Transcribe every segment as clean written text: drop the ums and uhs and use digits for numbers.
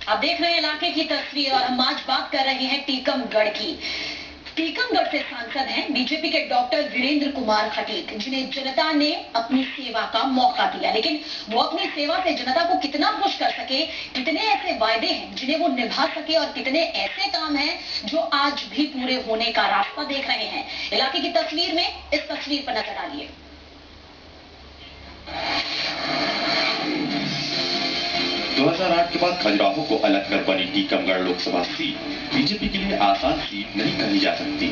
आप देख रहे हैं इलाके की तस्वीर और हम आज बात कर रहे हैं टीकमगढ़ की। टीकमगढ़ से सांसद हैं बीजेपी के डॉक्टर वीरेंद्र कुमार खटीक, जिन्हें जनता ने अपनी सेवा का मौका दिया, लेकिन वो अपनी सेवा से जनता को कितना खुश कर सके, कितने ऐसे वायदे हैं जिन्हें वो निभा सके और कितने ऐसे काम हैं जो आज भी पूरे होने का रास्ता देख रहे हैं। इलाके की तस्वीर में इस तस्वीर पर नजर डालिए। 2008 के बाद खजुराहो को अलग कर बनी टीकमगढ़ लोकसभा सीट बीजेपी के लिए आसान सीट नहीं कही जा सकती।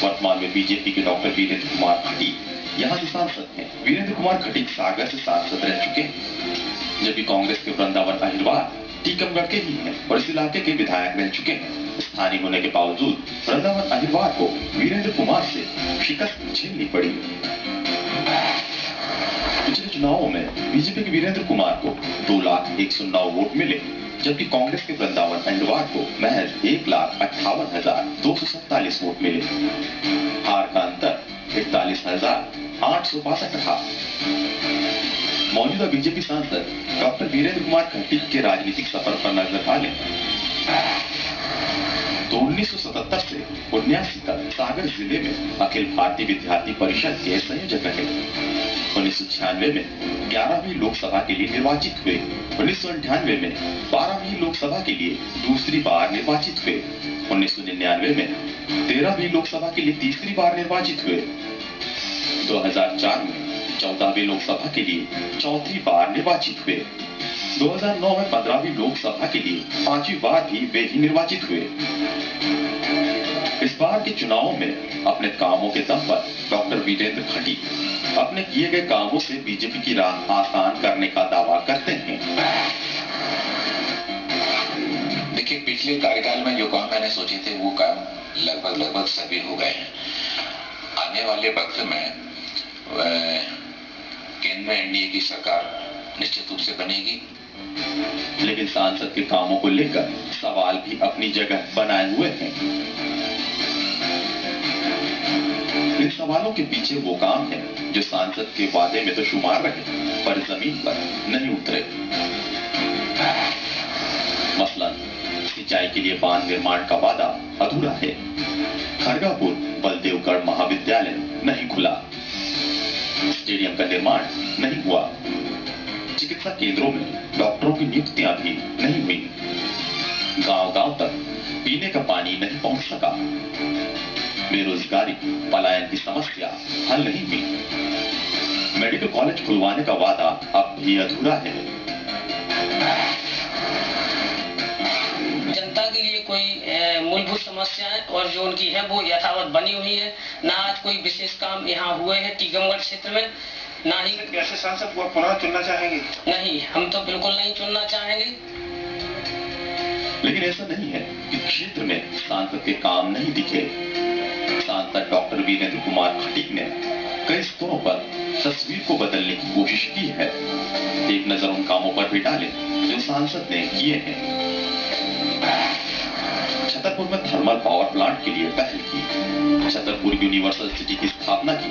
वर्तमान में बीजेपी के डॉक्टर वीरेंद्र कुमार खटीक यहाँ के सांसद हैं। वीरेंद्र कुमार खटीक सागर से सांसद रह चुके हैं, जबकि कांग्रेस के वृंदावन अहिरवार टीकमगढ़ के ही हैं और इस इलाके के विधायक रह चुके हैं। स्थानीय होने के बावजूद वृंदावन अहिरवार को वीरेंद्र कुमार से शिकस्त झेलनी पड़ी। पिछले चुनावों में बीजेपी के वीरेंद्र कुमार को 2,01,09 वोट मिले, जबकि कांग्रेस के वृंदावन अहिरवार को महज 1,58,247 वोट मिले। हार का अंतर 41,862 रहा। मौजूदा बीजेपी सांसद डॉक्टर वीरेंद्र कुमार खटीक के राजनीतिक सफर पर नजर डालें तो 1977 से 1979 तक सागर जिले में अखिल भारतीय विद्यार्थी परिषद के संयोजक रहे। 1996 में 11वीं लोकसभा के लिए निर्वाचित हुए। 1998 में 12वीं लोकसभा के लिए दूसरी बार निर्वाचित हुए। 1999 में 13वीं लोकसभा के लिए तीसरी बार निर्वाचित हुए। 2004 में 14वीं लोकसभा के लिए चौथी बार निर्वाचित हुए। 2009 में 15वीं लोकसभा के लिए 5वीं बार भी वे ही निर्वाचित हुए। इस बार के चुनावों में अपने कामों के दम पर डॉक्टर वीरेंद्र खटीक अपने किए गए कामों से बीजेपी की राह आसान करने का दावा करते हैं। देखिए, पिछले कार्यकाल में जो काम मैंने सोचे थे वो काम लगभग सभी हो गए हैं। आने वाले वक्त में केंद्र में एनडीए की सरकार निश्चित रूप से बनेगी, लेकिन सांसद के कामों को लेकर सवाल भी अपनी जगह बनाए हुए हैं। इन सवालों के पीछे वो काम है जो सांसद के वादे में तो शुमार रहे, पर जमीन पर नहीं उतरे। मसलन सिंचाई के लिए बांध निर्माण का वादा अधूरा है। खड़गापुर बलदेवगढ़ महाविद्यालय नहीं खुला। स्टेडियम का निर्माण नहीं हुआ। चिकित्सा केंद्रों में डॉक्टरों की नियुक्तियां भी नहीं हुई। गांव-गांव तक पीने का पानी नहीं पहुंच सका। बेरोजगारी, पलायन की समस्या हल नहीं हुई। मेडिकल कॉलेज खुलवाने का वादा अब भी अधूरा है। जनता के लिए कोई मूलभूत समस्याएं और जो उनकी है वो यथावत बनी हुई है। ना आज कोई विशेष काम यहाँ हुए हैं टीकमगढ़ क्षेत्र में, ना ही कैसे सांसद को पुनः चुनना चाहेंगे? नहीं, हम तो बिल्कुल नहीं चुनना चाहेंगे। लेकिन ऐसा नहीं है कि क्षेत्र में सांसद के काम नहीं दिखे। सांसद डॉक्टर वीरेंद्र कुमार खटीक ने कई स्तरों पर तस्वीर को बदलने की कोशिश की है। एक नजर उन कामों पर भी डालें जो सांसद ने किए हैं। छतरपुर में थर्मल पावर प्लांट के लिए पहल की। छतरपुर यूनिवर्सल सिटी की स्थापना की।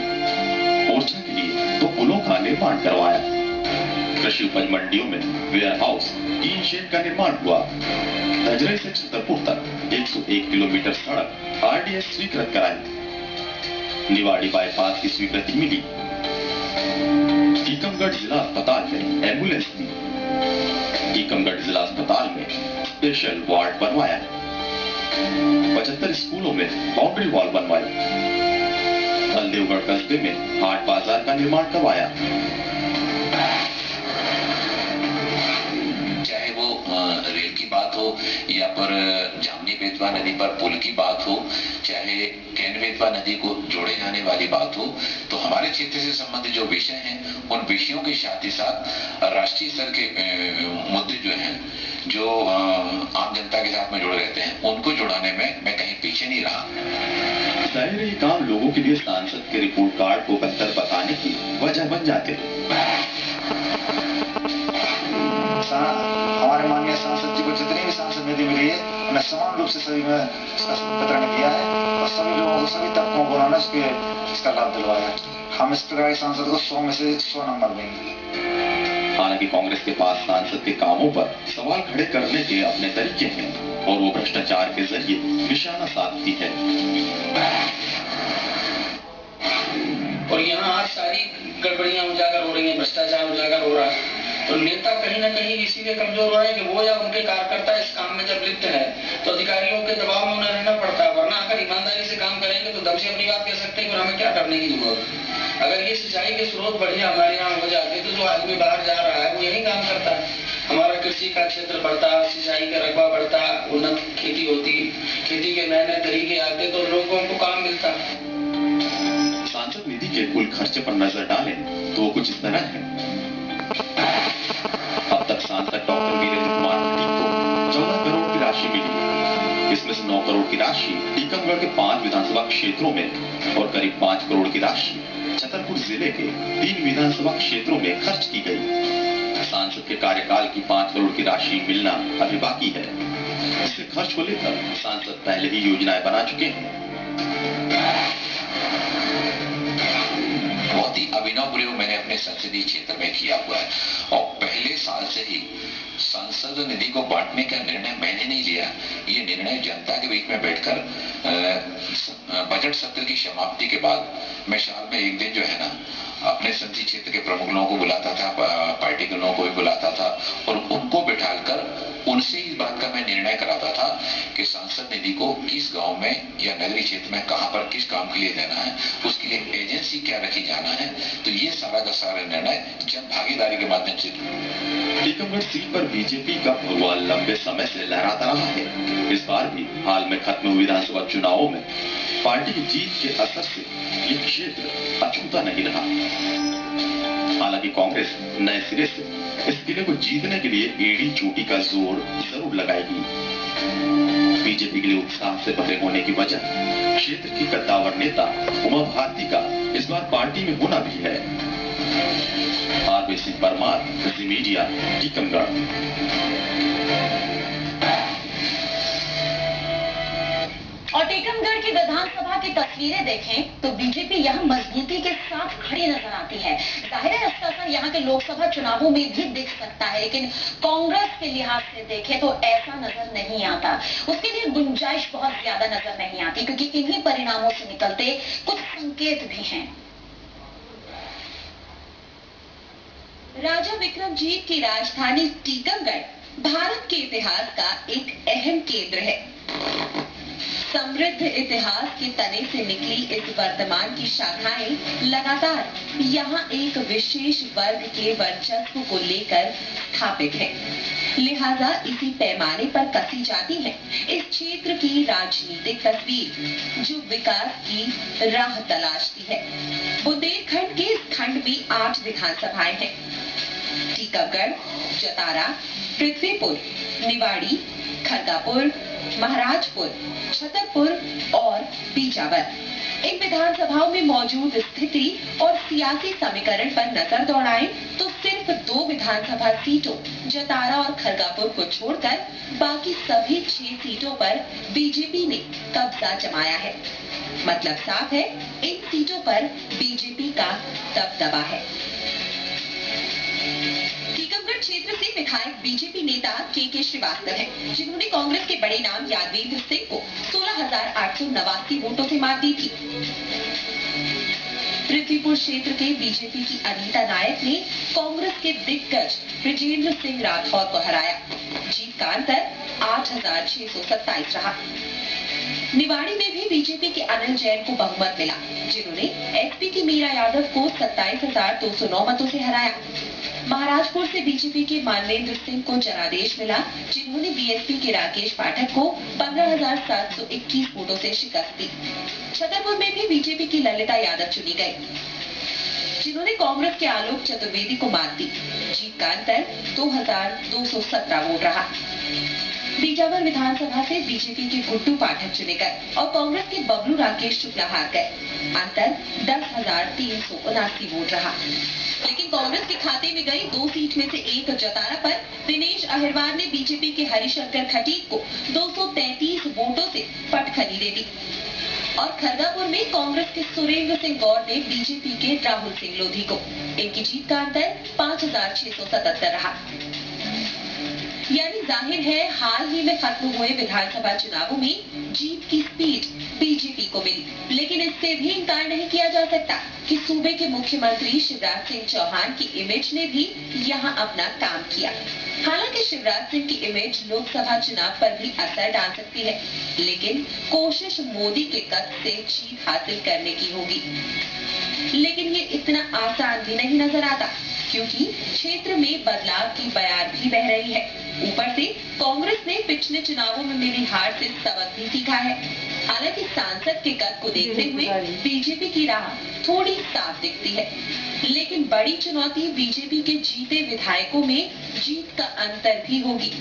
ओरछा के लिए 2 पुलों का निर्माण करवाया। कृषि उपज मंडियों में वेयर हाउस, टीन शेड का निर्माण हुआ। धजरे से छतरपुर तक 101 किलोमीटर सड़क आरडीएस स्वीकृत कराई। निवाड़ी बाईपास की स्वीकृति मिली। टीकमगढ़ जिला अस्पताल में एम्बुलेंस दी। टीकमगढ़ जिला अस्पताल में स्पेशल वार्ड बनवाया। 75 स्कूलों में बाउंड्री वॉल बनवाई। बलदेवगढ़ कस्बे में हाट बाजार का निर्माण करवाया। चाहे वो रेल की बात हो या पर जामनी बेतवा नदी पर पुल की बात हो, चाहे कैन बेतवा नदी को जोड़े जाने वाली बात हो, तो हमारे क्षेत्र से संबंधित जो विषय हैं उन विषयों के साथ ही साथ राष्ट्रीय स्तर के मुद्दे जो हैं, जो आम जनता के साथ में जुड़े रहते हैं, उनको जुड़ाने में मैं कहीं पीछे नहीं रहा। जाहिर ये काम लोगों के लिए सांसद के रिपोर्ट कार्ड को बेहतर बताने की वजह बन जाते। हमारे माननीय सांसद जी को जितनी भी सांसद निधि मिली है, उन्हें समान रूप से सभी में इसका वितरण किया है और सभी लोगों को, सभी तबकों को उन्होंने इसका लाभ दिलवाया। हम इस प्रकार के सांसद को 100 में से 100 नंबर देंगे। हालांकि कांग्रेस के पास सांसद के कामों पर सवाल खड़े करने के अपने तरीके हैं और वो भ्रष्टाचार के जरिए निशाना साधती है। और यहाँ आज सारी गड़बड़ियां उजागर हो रही हैं, भ्रष्टाचार उजागर हो रहा है, तो नेता कहीं ना कहीं इसीलिए कमजोर हो रहे हैं कि वो या उनके कार्यकर्ता इस काम में जब लिप्त है तो अधिकारियों के दबाव में उन्हें रहना पड़ता है। वरना अगर ईमानदारी से काम करेंगे तो दम से अपनी बात कह सकते हैं और हमें क्या करने की जरूरत है। अगर ये सिंचाई के स्रोत बढ़िया हमारे यहाँ हो जाते तो जो आदमी बाहर जा रहा है वो यही काम करता है, हमारा कृषि का क्षेत्र बढ़ता, सिंचाई का रकबा बढ़ता, उन्नत खेती होती, खेती के नए नए तरीके आते तो लोगों को काम मिलता। सांसद निधि के कुल खर्चे पर नजर डालें तो वो कुछ इस तरह है। अब तक सांसद डॉक्टर वीरेंद्र कुमार खटीक को 14 करोड़ की राशि मिली। इसमें से 9 करोड़ की राशि टीकमगढ़ के 5 विधानसभा क्षेत्रों में और करीब 5 करोड़ की राशि छतरपुर जिले के 3 विधानसभा क्षेत्रों में खर्च की गई। सांसद के कार्यकाल की 5 करोड़ की राशि मिलना अभी बाकी है। इससे खर्च को लेकर सांसद पहले ही योजनाएं बना चुके हैं। बहुत ही अभिनव प्रयोग मैंने अपने संसदीय क्षेत्र में किया हुआ है और पहले साल से ही सांसद निधि को बांटने का निर्णय मैंने नहीं लिया। ये निर्णय जनता के बीच में बैठकर बजट सत्र की समाप्ति के बाद मैं साल में एक दिन जो है ना अपने संसदीय क्षेत्र के प्रमुख लोगों को बुलाता था, पार्टी के लोगों को भी बुलाता था और उनको बिठाकर उनसे इस बात का मैं निर्णय कराता था कि सांसद निधि को किस गांव में या नगरीय क्षेत्र में कहां पर किस काम के लिए देना है, उसके लिए एजेंसी क्या रखी जाना है। तो ये सारा का सारा निर्णय जन भागीदारी के माध्यम से। टीकमगढ़ सीट पर बीजेपी का भगवा लंबे समय से लहराता रहा है। इस बार भी हाल में खत्म हुए विधानसभा चुनावों में पार्टी की जीत के असर से ये क्षेत्र अछूता नहीं रहा। हालांकि कांग्रेस नए सिरे से इस किले को जीतने के लिए एड़ी चोटी का जोर जरूर लगाएगी। बीजेपी के लिए उत्साह से भरे होने की वजह क्षेत्र की कद्दावर नेता उमा भारती का इस बार पार्टी में होना भी है। आरबी सिंह परमार, जी मीडिया, टीकमगढ़। और टीकमगढ़ की विधानसभा की तस्वीरें देखें तो बीजेपी यहां मजबूती के साथ खड़ी नजर आती है। जाहिर है इसका असर यहां के लोकसभा चुनावों में भी दिख सकता है, लेकिन कांग्रेस के लिहाज से देखें तो ऐसा नजर नहीं आता। उसके लिए गुंजाइश बहुत ज्यादा नजर नहीं आती, क्योंकि इन्हीं परिणामों से निकलते कुछ संकेत भी हैं। राजा विक्रमजीत की राजधानी टीकमगढ़ भारत के इतिहास का एक अहम केंद्र है। समृद्ध इतिहास के तने से निकली इस वर्तमान की शाखाएं लगातार यहाँ एक विशेष वर्ग के वर्चस्व को लेकर स्थापित है। लिहाजा इसी पैमाने पर कसी जाती है इस क्षेत्र की राजनीतिक तस्वीर, जो विकास की राह तलाशती है। बुंदेलखंड के इस खंड में 8 विधानसभाएं हैं। टीकमगढ़, जतारा, पृथ्वीपुर, निवाड़ी, खरगापुर, महाराजपुर, छतरपुर और बीजावर। इन विधानसभाओं में मौजूद स्थिति और सियासी समीकरण पर नजर दौड़ाएं तो सिर्फ 2 विधानसभा सीटों जतारा और खरगापुर को छोड़कर बाकी सभी 6 सीटों पर बीजेपी ने कब्जा जमाया है। मतलब साफ है, इन सीटों पर बीजेपी का दबदबा है। टीकमगढ़ क्षेत्र से विधायक बीजेपी नेता के श्रीवास्तव हैं, जिन्होंने कांग्रेस के बड़े नाम यादवेंद्र सिंह को 16,889 वोटों से मात दी थी। पृथ्वीपुर क्षेत्र के बीजेपी की अनीता नायक ने कांग्रेस के दिग्गज ब्रिजेंद्र सिंह राठौर को हराया। जीत का अंतर 8,627 रहा। निवाड़ी में भी बीजेपी के अनिल जैन को बहुमत मिला, जिन्होंने एसपी की मीरा यादव को 27,209 मतों से हराया। महाराजपुर से बीजेपी के मानवेंद्र सिंह को जनादेश मिला, जिन्होंने बीएसपी के राकेश पाठक को 15,721 वोटों से शिकस्त दी। छतरपुर में भी बीजेपी की ललिता यादव चुनी गई, जिन्होंने कांग्रेस के आलोक चतुर्वेदी को मात दी। जीत का अंतर 2,217 वोट रहा। बीजावर विधानसभा से बीजेपी के गुड्डू पाठक चुने गए और कांग्रेस के बबलू राकेश शुक्ला हार गए। अंतर 10,379 वोट रहा। लेकिन कांग्रेस के खाते में गई 2 सीट में से एक जतारा पर दिनेश अहिरवार ने बीजेपी के हरिशंकर खटीक को 233 वोटों से पटखनी दे दी। और खरगापुर में कांग्रेस के सुरेंद्र सिंह गौर ने बीजेपी के राहुल सिंह लोधी को। इनकी जीत का अंतर 5,677 रहा। यानी जाहिर है हाल ही में खत्म हुए विधानसभा चुनावों में जीत की स्पीड बीजेपी को मिली, लेकिन इससे भी इनकार नहीं किया जा सकता कि सूबे के मुख्यमंत्री शिवराज सिंह चौहान की इमेज ने भी यहाँ अपना काम किया। हालांकि शिवराज सिंह की इमेज लोकसभा चुनाव पर भी असर डाल सकती है, लेकिन कोशिश मोदी के कद से जीत हासिल करने की होगी। लेकिन ये इतना आसान भी नहीं नजर आता, क्योंकि क्षेत्र में बदलाव की बयार भी बह रही है। ऊपर से कांग्रेस ने पिछले चुनावों में मिली हार से सबक भी सीखा है। हालांकि सांसद के कद को देखते हुए बीजेपी की राह थोड़ी साफ दिखती है, लेकिन बड़ी चुनौती बीजेपी के जीते विधायकों में जीत का अंतर भी होगी।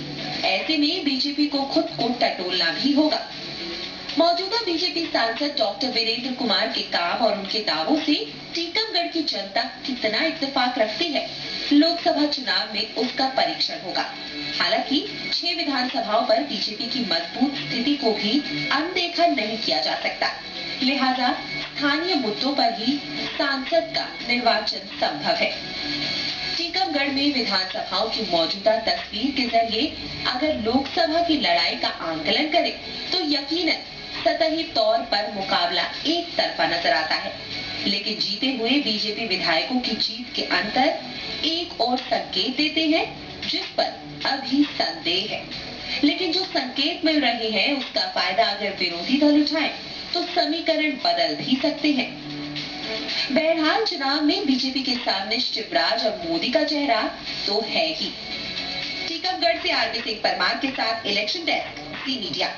ऐसे में बीजेपी को खुद को टटोलना भी होगा। मौजूदा बीजेपी सांसद डॉक्टर वीरेंद्र कुमार के काम और उनके दावों से टीकमगढ़ की जनता कितना इत्तेफाक रखती है, लोकसभा चुनाव में उसका परीक्षण होगा। हालांकि 6 विधानसभाओं पर बीजेपी की मजबूत स्थिति को भी अनदेखा नहीं किया जा सकता, लिहाजा स्थानीय मुद्दों पर ही सांसद का निर्वाचन संभव है। टीकमगढ़ में विधानसभाओं की मौजूदा तस्वीर के जरिए अगर लोकसभा की लड़ाई का आंकलन करें तो यकीनन सतही तौर पर मुकाबला एक तरफा नजर आता है, लेकिन जीते हुए बीजेपी विधायकों की जीत के अंतर एक और संकेत देते हैं, जिस पर अभी संदेह है। लेकिन जो संकेत मिल रहे हैं उसका फायदा अगर विरोधी दल उठाए तो समीकरण बदल भी सकते हैं। बहरहाल चुनाव में बीजेपी के सामने शिवराज और मोदी का चेहरा तो है ही। टीकमगढ़ से आरबी सिंह परमार के साथ इलेक्शन डेस्क, सी मीडिया।